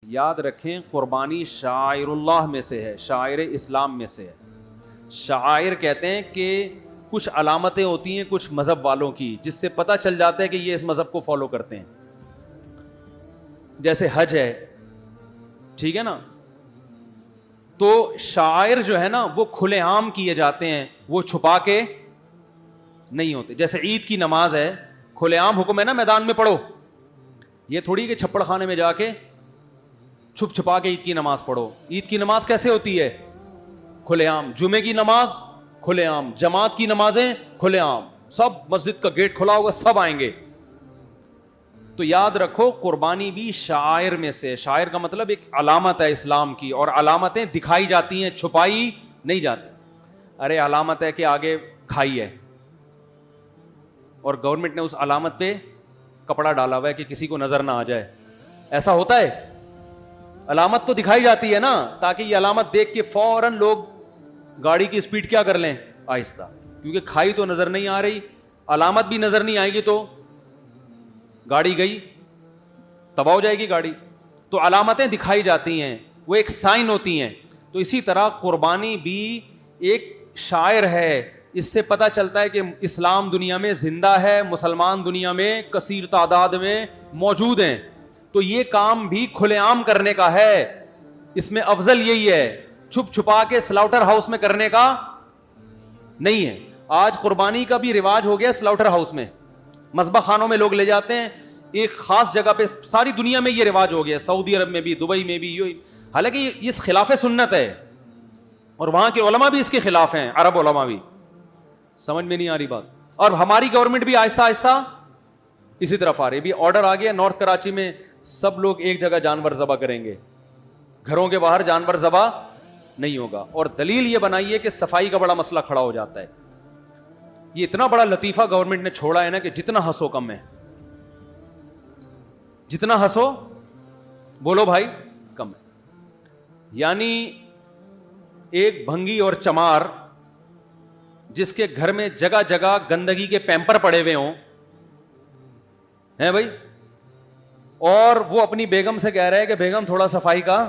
یاد رکھیں قربانی شعائر اللہ میں سے ہے, شعائر اسلام میں سے ہے. شعائر کہتے ہیں کہ کچھ علامتیں ہوتی ہیں کچھ مذہب والوں کی, جس سے پتہ چل جاتا ہے کہ یہ اس مذہب کو فالو کرتے ہیں. جیسے حج ہے, ٹھیک ہے نا, تو شعائر جو ہے نا وہ کھلے عام کیے جاتے ہیں, وہ چھپا کے نہیں ہوتے. جیسے عید کی نماز ہے, کھلے عام حکم ہے نا میدان میں پڑھو, یہ تھوڑی کہ چھپڑ خانے میں جا کے چھپ چھپا کے عید کی نماز پڑھو. عید کی نماز کیسے ہوتی ہے؟ کھلے عام. جمعے کی نماز کھلے عام, جماعت کی نمازیں کھلے عام, سب مسجد کا گیٹ کھلا ہوگا, سب آئیں گے. تو یاد رکھو قربانی بھی شعائر میں سے. شعائر کا مطلب ایک علامت ہے اسلام کی, اور علامتیں دکھائی جاتی ہیں, چھپائی نہیں جاتی. ارے علامت ہے کہ آگے کھائی ہے اور گورنمنٹ نے اس علامت پہ کپڑا ڈالا ہوا ہے کہ کسی کو نظر نہ آ جائے, ایسا ہوتا ہے؟ علامت تو دکھائی جاتی ہے نا, تاکہ یہ علامت دیکھ کے فوراً لوگ گاڑی کی اسپیڈ کیا کر لیں, آہستہ, کیونکہ کھائی تو نظر نہیں آ رہی, علامت بھی نظر نہیں آئے گی تو گاڑی گئی, تباہ ہو جائے گی گاڑی. تو علامتیں دکھائی جاتی ہیں, وہ ایک سائن ہوتی ہیں. تو اسی طرح قربانی بھی ایک شاعر ہے, اس سے پتہ چلتا ہے کہ اسلام دنیا میں زندہ ہے, مسلمان دنیا میں کثیر تعداد میں موجود ہیں. تو یہ کام بھی کھلے عام کرنے کا ہے, اس میں افضل یہی ہے, چھپ چھپا کے سلاؤٹر ہاؤس میں کرنے کا نہیں ہے. آج قربانی کا بھی رواج ہو گیا سلاؤٹر ہاؤس میں, مذبح خانوں میں لوگ لے جاتے ہیں ایک خاص جگہ پہ. ساری دنیا میں یہ رواج ہو گیا, سعودی عرب میں بھی, دبئی میں بھی. حالانکہ یہ اس خلاف سنت ہے, اور وہاں کے علماء بھی اس کے خلاف ہیں, عرب علماء بھی. سمجھ میں نہیں آ رہی بات. اور ہماری گورنمنٹ بھی آہستہ آہستہ اسی طرف آ رہی. بھی آرڈر آ گیا نارتھ کراچی میں, سب لوگ ایک جگہ جانور ذبح کریں گے, گھروں کے باہر جانور ذبح نہیں ہوگا. اور دلیل یہ بنائی ہے کہ صفائی کا بڑا مسئلہ کھڑا ہو جاتا ہے. یہ اتنا بڑا لطیفہ گورنمنٹ نے چھوڑا ہے نا کہ جتنا ہنسو کم ہے, جتنا ہنسو بولو بھائی کم ہے. یعنی ایک بھنگی اور چمار جس کے گھر میں جگہ جگہ گندگی کے پیمپر پڑے ہوئے ہوں ہیں بھائی, اور وہ اپنی بیگم سے کہہ رہے ہیں کہ بیگم تھوڑا صفائی کا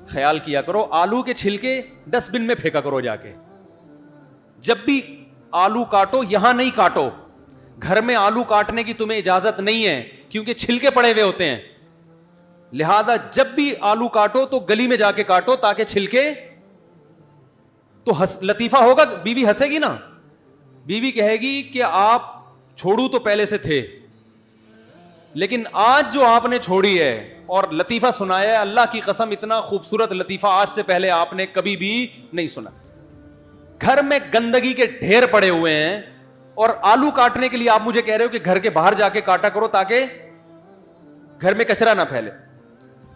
خیال کیا کرو, آلو کے چھلکے ڈسٹ بن میں پھینکا کرو جا کے. جب بھی آلو کاٹو یہاں نہیں کاٹو, گھر میں آلو کاٹنے کی تمہیں اجازت نہیں ہے کیونکہ چھلکے پڑے ہوئے ہوتے ہیں. لہذا جب بھی آلو کاٹو تو گلی میں جا کے کاٹو تاکہ چھلکے. تو لطیفہ ہوگا, بیوی ہنسے گی نا, بیوی کہے گی کہ آپ چھوڑو تو پہلے سے تھے, لیکن آج جو آپ نے چھوڑی ہے اور لطیفہ سنایا ہے, اللہ کی قسم اتنا خوبصورت لطیفہ آج سے پہلے آپ نے کبھی بھی نہیں سنا. گھر میں گندگی کے ڈھیر پڑے ہوئے ہیں اور آلو کاٹنے کے لیے آپ مجھے کہہ رہے ہو کہ گھر کے باہر جا کے کاٹا کرو تاکہ گھر میں کچرا نہ پھیلے.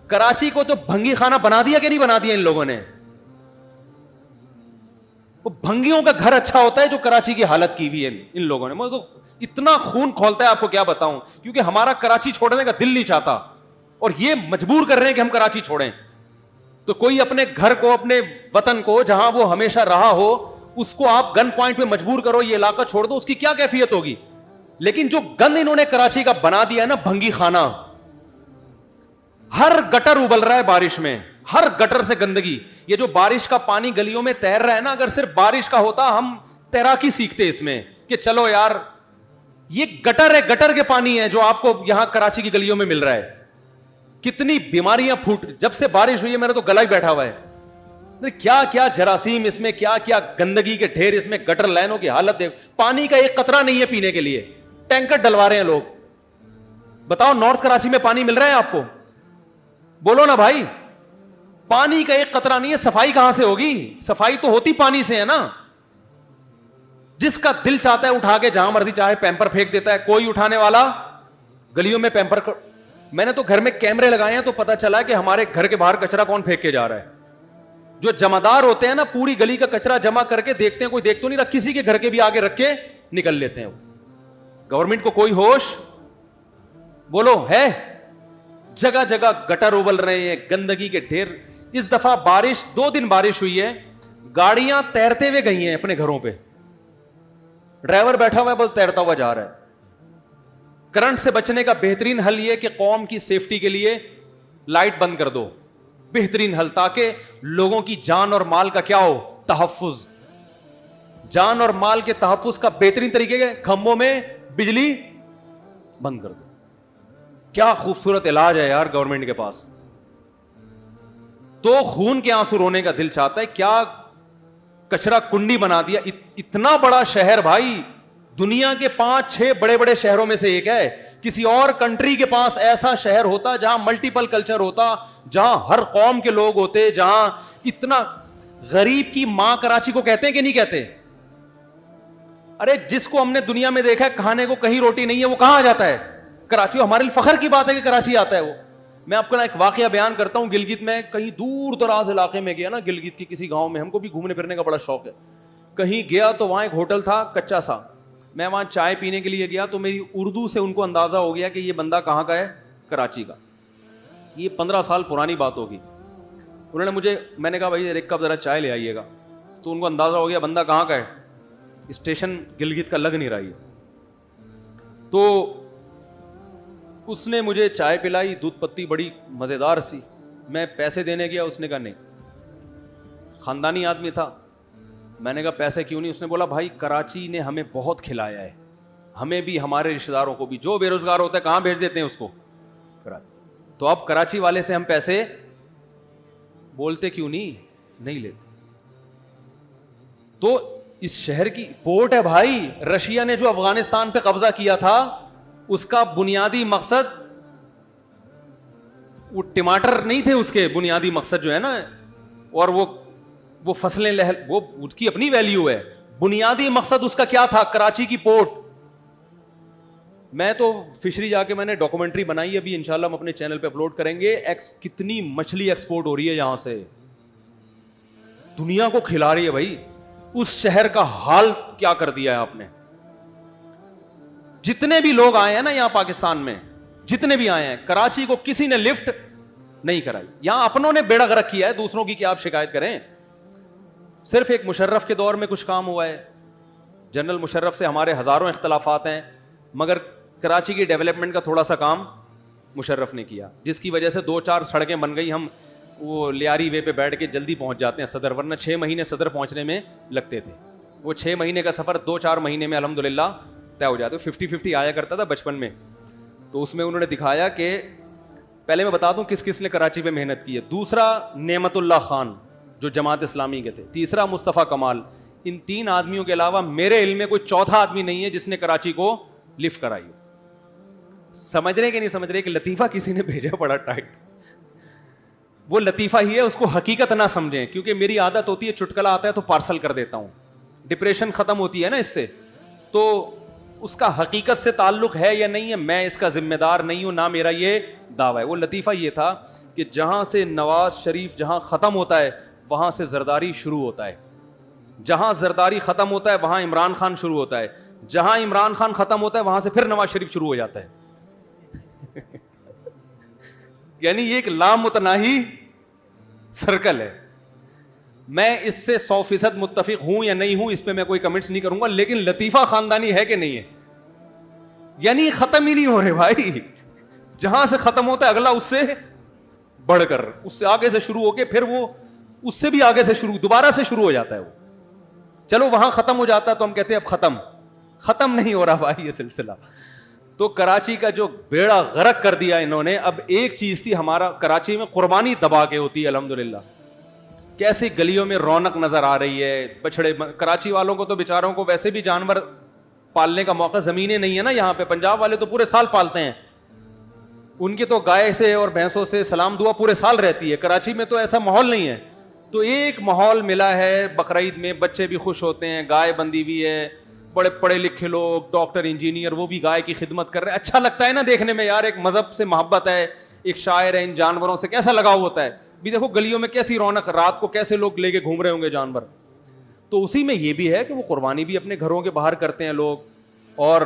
کراچی کو تو بھنگی خانہ بنا دیا کہ نہیں بنا دیا ان لوگوں نے. وہ بھنگیوں کا گھر اچھا ہوتا ہے جو کراچی کی حالت کی ہوئی ہے ان لوگوں نے. مجھے تو اتنا خون کھولتا ہے آپ کو کیا بتاؤں, کیونکہ ہمارا کراچی چھوڑنے کا دل نہیں چاہتا اور یہ مجبور کر رہے ہیں کہ ہم کراچی چھوڑیں. تو کوئی اپنے گھر کو, اپنے وطن کو جہاں وہ ہمیشہ رہا ہو, اس کو آپ گن پوائنٹ پہ مجبور کرو یہ علاقہ چھوڑ دو, اس کی کیا کیفیت ہوگی. لیکن جو گند انہوں نے کراچی کا بنا دیا ہے نا, بھنگی خانہ, ہر گٹر ابل رہا ہے بارش میں, ہر گٹر سے گندگی. یہ جو بارش کا پانی گلیوں میں تیر رہا ہے نا, اگر صرف بارش کا ہوتا ہم تیراکی سیکھتے اس میں کہ چلو یار یہ گٹر ہے, گٹر کے پانی ہے جو آپ کو یہاں کراچی کی گلیوں میں مل رہا ہے. کتنی بیماریاں پھوٹ, جب سے بارش ہوئی ہے میرا تو گلا ہی بیٹھا ہوا ہے. کیا کیا جراثیم اس میں, کیا کیا گندگی کے ڈھیر اس میں, گٹر لائنوں کی حالت دیکھ. پانی کا ایک قطرہ نہیں ہے پینے کے لیے, ٹینکر ڈلوا رہے ہیں لوگ. بتاؤ نارتھ کراچی میں پانی مل رہا ہے آپ کو؟ بولو نا بھائی, پانی کا ایک قطرہ نہیں ہے. صفائی کہاں سے ہوگی؟ صفائی تو ہوتی پانی سے ہے نا. جس کا دل چاہتا ہے اٹھا کے جہاں مرضی چاہے پیمپر پھینک دیتا ہے, کوئی اٹھانے والا گلیوں میں پیمپر. میں نے تو گھر میں کیمرے لگائے ہیں تو پتا چلا کہ ہمارے گھر کے باہر کچرا کون پھینک کے جا رہا ہے. جو جمعدار ہوتے ہیں نا, پوری گلی کا کچرا جمع کر کے دیکھتے ہیں, کوئی دیکھ تو نہیں رہا, کسی کے گھر کے بھی آگے رکھ کے نکل لیتے ہیں. گورنمنٹ کو کوئی ہوش بولو ہے؟ جگہ جگہ گٹر ابل رہے ہیں, گندگی کے ڈھیر. اس دفعہ بارش 2 دن بارش ہوئی ہے, گاڑیاں تیرتے ہوئے گئی ہیں اپنے گھروں پہ, ڈرائیور بیٹھا ہوا ہے بس تیرتا ہوا جا رہا ہے. کرنٹ سے بچنے کا بہترین حل یہ کہ قوم کی سیفٹی کے لیے لائٹ بند کر دو, بہترین حل, تاکہ لوگوں کی جان اور مال کا کیا ہو, تحفظ. جان اور مال کے تحفظ کا بہترین طریقے کے کھمبوں میں بجلی بند کر دو. کیا خوبصورت علاج ہے یار گورنمنٹ کے پاس. تو خون کے آنسو رونے کا دل چاہتا ہے, کیا کچرا کنڈی بنا دیا. اتنا بڑا شہر بھائی, دنیا کے 5-6 بڑے بڑے شہروں میں سے ایک ہے. کسی اور کنٹری کے پاس ایسا شہر ہوتا جہاں ملٹیپل کلچر ہوتا, جہاں ہر قوم کے لوگ ہوتے, جہاں اتنا. غریب کی ماں کراچی کو کہتے ہیں کہ نہیں کہتے؟ ارے جس کو ہم نے دنیا میں دیکھا ہے کھانے کو کہیں روٹی نہیں ہے, وہ کہاں آ جاتا ہے؟ کراچی. ہمارے لیے فخر کی بات ہے کہ کراچی آتا ہے وہ. میں آپ کو ایک واقعہ بیان کرتا ہوں. گلگت میں کہیں دور دراز علاقے میں گیا نا, گلگت کی کسی گاؤں میں. ہم کو بھی گھومنے پھرنے کا بڑا شوق ہے. کہیں گیا تو وہاں ایک ہوٹل تھا کچا سا. میں وہاں چائے پینے کے لیے گیا تو میری اردو سے ان کو اندازہ ہو گیا کہ یہ بندہ کہاں کا ہے, کراچی کا. یہ 15 سال پرانی بات ہوگی. انہوں نے مجھے, میں نے کہا بھائی ایک کپ ذرا چائے لے آئیے گا. تو ان کو اندازہ ہو گیا بندہ کہاں کا ہے, اسٹیشن گلگت کا لگ نہیں رہا. تو اس نے مجھے چائے پلائی, دودھ پتی بڑی مزیدار سی. میں پیسے دینے گیا, اس نے کہا نہیں. خاندانی آدمی تھا. میں نے کہا پیسے کیوں نہیں؟ اس نے بولا بھائی کراچی نے ہمیں بہت کھلایا ہے, ہمیں بھی ہمارے رشتہ داروں کو بھی. جو بے روزگار ہوتا ہے کہاں بھیج دیتے ہیں اس کو, کراچی. تو اب کراچی والے سے ہم پیسے بولتے کیوں نہیں لیتے. تو اس شہر کی پورٹ ہے بھائی. رشیا نے جو افغانستان پہ قبضہ کیا تھا اس کا بنیادی مقصد وہ ٹماٹر نہیں تھے, اس کے بنیادی مقصد جو ہے نا, اور وہ فصلیں وہ اس کی اپنی ویلیو ہے. بنیادی مقصد اس کا کیا تھا, کراچی کی پورٹ. میں تو فشری جا کے میں نے ڈاکومنٹری بنائی, ابھی انشاءاللہ ہم اپنے چینل پہ اپلوڈ کریں گے. کتنی مچھلی ایکسپورٹ ہو رہی ہے یہاں سے, دنیا کو کھلا رہی ہے بھائی. اس شہر کا حال کیا کر دیا ہے آپ نے. جتنے بھی لوگ آئے ہیں نا یہاں پاکستان میں, جتنے بھی آئے ہیں, کراچی کو کسی نے لفٹ نہیں کرائی. یہاں اپنوں نے بیڑا غرق کیا ہے, دوسروں کی کیا آپ شکایت کریں. صرف ایک مشرف کے دور میں کچھ کام ہوا ہے. جنرل مشرف سے ہمارے ہزاروں اختلافات ہیں, مگر کراچی کی ڈیولپمنٹ کا تھوڑا سا کام مشرف نے کیا, جس کی وجہ سے 2-4 سڑکیں بن گئی. ہم وہ لیاری وے پہ بیٹھ کے جلدی پہنچ جاتے ہیں صدر, ورنہ 6 مہینے صدر پہنچنے میں لگتے تھے. وہ 6 مہینے کا سفر 2-4 مہینے میں الحمدللہ طے ہو جاتے. 50-50 آیا کرتا تھا بچپن میں. تو اس میں انہوں نے دکھایا کہ پہلے میں بتا دوں کس کس نے کراچی پہ محنت کی ہے. دوسرا نعمت اللہ خان جو جماعت اسلامی کے تھے. تیسرا مصطفیٰ کمال. ان 3 آدمیوں کے علاوہ میرے علم میں کوئی چوتھا آدمی نہیں ہے جس نے کراچی کو لفٹ کرائی. سمجھ رہے کہ نہیں سمجھ رہے کہ لطیفہ کسی نے بھیجا بڑا ٹائٹ. وہ لطیفہ ہی ہے, اس کو حقیقت نہ سمجھیں, کیونکہ میری عادت ہوتی ہے چٹکلا آتا ہے تو پارسل کر دیتا ہوں. ڈپریشن ختم ہوتی ہے نا اس سے. تو اس کا حقیقت سے تعلق ہے یا نہیں ہے, میں اس کا ذمہ دار نہیں ہوں, نہ میرا یہ دعویٰ ہے. وہ لطیفہ یہ تھا کہ جہاں سے نواز شریف جہاں ختم ہوتا ہے وہاں سے زرداری شروع ہوتا ہے, جہاں زرداری ختم ہوتا ہے وہاں عمران خان شروع ہوتا ہے, جہاں عمران خان ختم ہوتا ہے وہاں سے پھر نواز شریف شروع ہو جاتا ہے. یعنی یہ ایک لامتناہی سرکل ہے. میں اس سے 100% متفق ہوں یا نہیں ہوں اس پہ میں کوئی کمنٹس نہیں کروں گا, لیکن لطیفہ خاندانی ہے کہ نہیں ہے, یعنی ختم ہی نہیں ہو رہے بھائی. جہاں سے ختم ہوتا ہے اگلا اس سے بڑھ کر, اس سے آگے سے شروع ہو کے پھر وہ اس سے بھی آگے سے شروع, دوبارہ سے شروع ہو جاتا ہے وہ. چلو وہاں ختم ہو جاتا ہے تو ہم کہتے ہیں اب ختم نہیں ہو رہا بھائی یہ سلسلہ. تو کراچی کا جو بیڑا غرق کر دیا انہوں نے. اب ایک چیز تھی ہمارا کراچی میں قربانی دبا کے ہوتی ہے الحمدللہ. کیسی گلیوں میں رونق نظر آ رہی ہے. بچڑے کراچی والوں کو تو بیچاروں کو ویسے بھی جانور پالنے کا موقع, زمینیں نہیں ہے نا یہاں پہ. پنجاب والے تو پورے سال پالتے ہیں, ان کی تو گائے سے اور بھینسوں سے سلام دعا پورے سال رہتی ہے. کراچی میں تو ایسا ماحول نہیں ہے. تو ایک ماحول ملا ہے بقرعید میں, بچے بھی خوش ہوتے ہیں, گائے بندی ہوئی ہے, بڑے پڑھے لکھے لوگ, ڈاکٹر انجینئر, وہ بھی گائے کی خدمت کر رہے ہیں. اچھا لگتا ہے نا دیکھنے میں یار, ایک مذہب سے محبت ہے, ایک شاعر ہے, ان جانوروں سے کیسا لگاؤ ہوتا ہے. بھی دیکھو گلیوں میں کیسی رونق, رات کو کیسے لوگ لے کے گھوم رہے ہوں گے جانور. تو اسی میں یہ بھی ہے کہ وہ قربانی بھی اپنے گھروں کے باہر کرتے ہیں لوگ, اور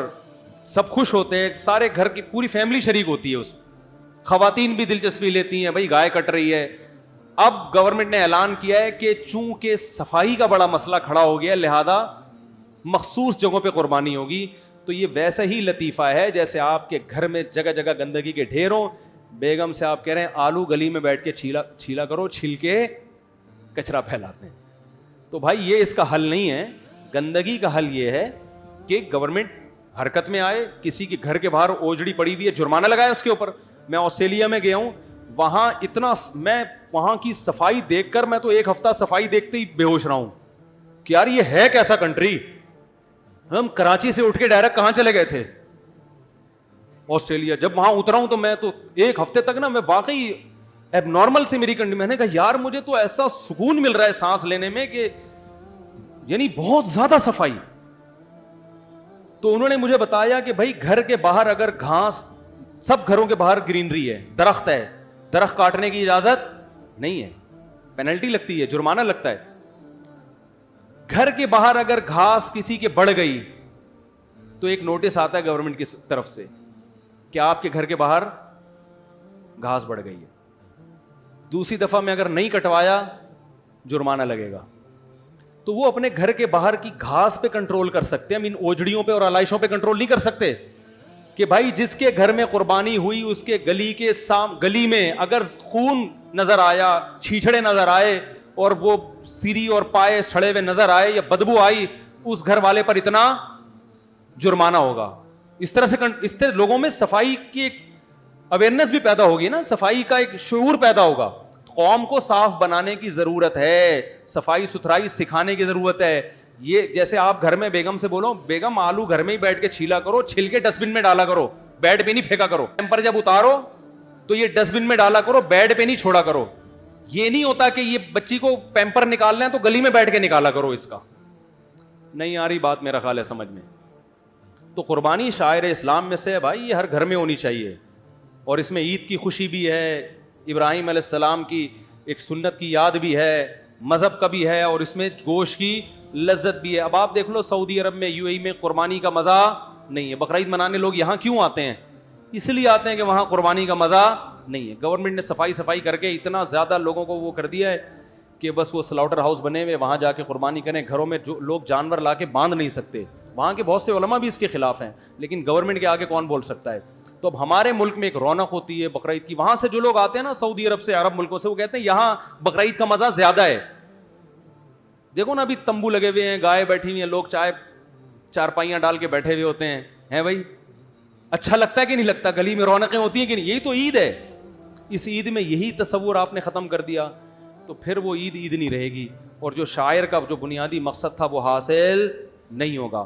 سب خوش ہوتے ہیں, سارے گھر کی پوری فیملی شریک ہوتی ہے اس میں. خواتین بھی دلچسپی لیتی ہیں, بھائی گائے کٹ رہی ہے. اب گورنمنٹ نے اعلان کیا ہے کہ چونکہ صفائی کا بڑا مسئلہ کھڑا ہو گیا, لہذا مخصوص جگہوں پہ قربانی ہوگی. تو یہ ویسا ہی لطیفہ ہے جیسے آپ کے گھر میں جگہ جگہ گندگی کے ڈھیر ہوں, بیگم سے آپ کہہ رہے ہیں آلو گلی میں بیٹھ کے چھیلا کرو, چھیل کے کچرا پھیلاتے ہیں. تو بھائی یہ اس کا حل نہیں ہے. گندگی کا حل یہ ہے کہ گورنمنٹ حرکت میں آئے, کسی کے گھر کے باہر اوجڑی پڑی ہوئی ہے جرمانہ لگائے اس کے اوپر. میں آسٹریلیا میں گیا ہوں, وہاں اتنا میں وہاں کی صفائی دیکھ کر میں تو ایک ہفتہ صفائی دیکھتے ہی بے ہوش رہا ہوں کہ یار یہ ہے کیسا کنٹری. ہم کراچی سے اٹھ کے ڈائریکٹ کہاں چلے گئے تھے, آسٹریلیا. جب وہاں اترا ہوں تو میں تو ایک ہفتے تک نا میں واقعی اب نارمل سے میری کنڈی, میں نے کہا یار مجھے تو ایسا سکون مل رہا ہے سانس لینے میں کہ یعنی بہت زیادہ صفائی. تو انہوں نے مجھے بتایا کہ بھائی گھر کے باہر اگر گھاس, سب گھروں کے باہر گرینری ہے, درخت ہے, درخت کاٹنے کی اجازت نہیں ہے, پینلٹی لگتی ہے, جرمانہ لگتا ہے. گھر کے باہر اگر گھاس کسی کے بڑھ گئی تو ایک نوٹس آتا ہے گورنمنٹ کی طرف سے کہ آپ کے گھر کے باہر گھاس بڑھ گئی ہے. دوسری دفعہ میں اگر نہیں کٹوایا جرمانہ لگے گا. تو وہ اپنے گھر کے باہر کی گھاس پہ کنٹرول کر سکتے ہیں, ہم ان اوجڑیوں پہ اور علائشوں پہ کنٹرول نہیں کر سکتے. کہ بھائی جس کے گھر میں قربانی ہوئی اس کے گلی میں اگر خون نظر آیا, چھیچڑے نظر آئے اور وہ سیری اور پائے سڑے ہوئے نظر آئے یا بدبو آئی, اس گھر والے پر اتنا جرمانہ ہوگا. اس طرح لوگوں میں صفائی کی ایک اویئرنیس بھی پیدا ہوگی نا, صفائی کا ایک شعور پیدا ہوگا. قوم کو صاف بنانے کی ضرورت ہے, صفائی ستھرائی سکھانے کی ضرورت ہے. یہ جیسے آپ گھر میں بیگم سے بولو بیگم آلو گھر میں ہی بیٹھ کے چھیلا کرو, چھل کے ڈسٹ بن میں ڈالا کرو, بیڈ پہ نہیں پھینکا کرو. پیمپر جب اتارو تو یہ ڈسٹ بن میں ڈالا کرو, بیڈ پہ نہیں چھوڑا کرو. یہ نہیں ہوتا کہ یہ بچی کو پیمپر نکالنا ہے تو گلی میں بیٹھ کے نکالا کرو. اس کا نہیں آ رہی بات میرا خیال ہے سمجھ میں. تو قربانی شاعر اسلام میں سے ہے بھائی, یہ ہر گھر میں ہونی چاہیے. اور اس میں عید کی خوشی بھی ہے, ابراہیم علیہ السلام کی ایک سنت کی یاد بھی ہے, مذہب کا بھی ہے, اور اس میں گوشت کی لذت بھی ہے. اب آپ دیکھ لو سعودی عرب میں, یو اے ای میں قربانی کا مزہ نہیں ہے. بقرعید منانے لوگ یہاں کیوں آتے ہیں؟ اس لیے آتے ہیں کہ وہاں قربانی کا مزہ نہیں ہے. گورنمنٹ نے صفائی کر کے اتنا زیادہ لوگوں کو وہ کر دیا ہے کہ بس وہ سلاؤٹر ہاؤس بنے ہوئے, وہاں جا کے قربانی کریں. گھروں میں جو لوگ جانور لا کے باندھ نہیں سکتے, وہاں کے بہت سے علماء بھی اس کے خلاف ہیں, لیکن گورنمنٹ کے آگے کون بول سکتا ہے. تو اب ہمارے ملک میں ایک رونق ہوتی ہے بقرعید کی. وہاں سے جو لوگ آتے ہیں نا سعودی عرب سے, عرب ملکوں سے, وہ کہتے ہیں یہاں بقرعید کا مزہ زیادہ ہے. دیکھو نا ابھی تمبو لگے ہوئے ہیں, گائے بیٹھی ہوئی ہیں, لوگ چارپائیاں ڈال کے بیٹھے ہوئے ہوتے ہیں. بھائی اچھا لگتا ہے کہ نہیں لگتا؟ گلی میں رونقیں ہوتی ہیں کہ نہیں؟ یہی تو عید ہے. اس عید میں یہی تصور آپ نے ختم کر دیا تو پھر وہ عید نہیں رہے گی, اور جو شاعر کا جو بنیادی مقصد تھا وہ حاصل نہیں ہوگا.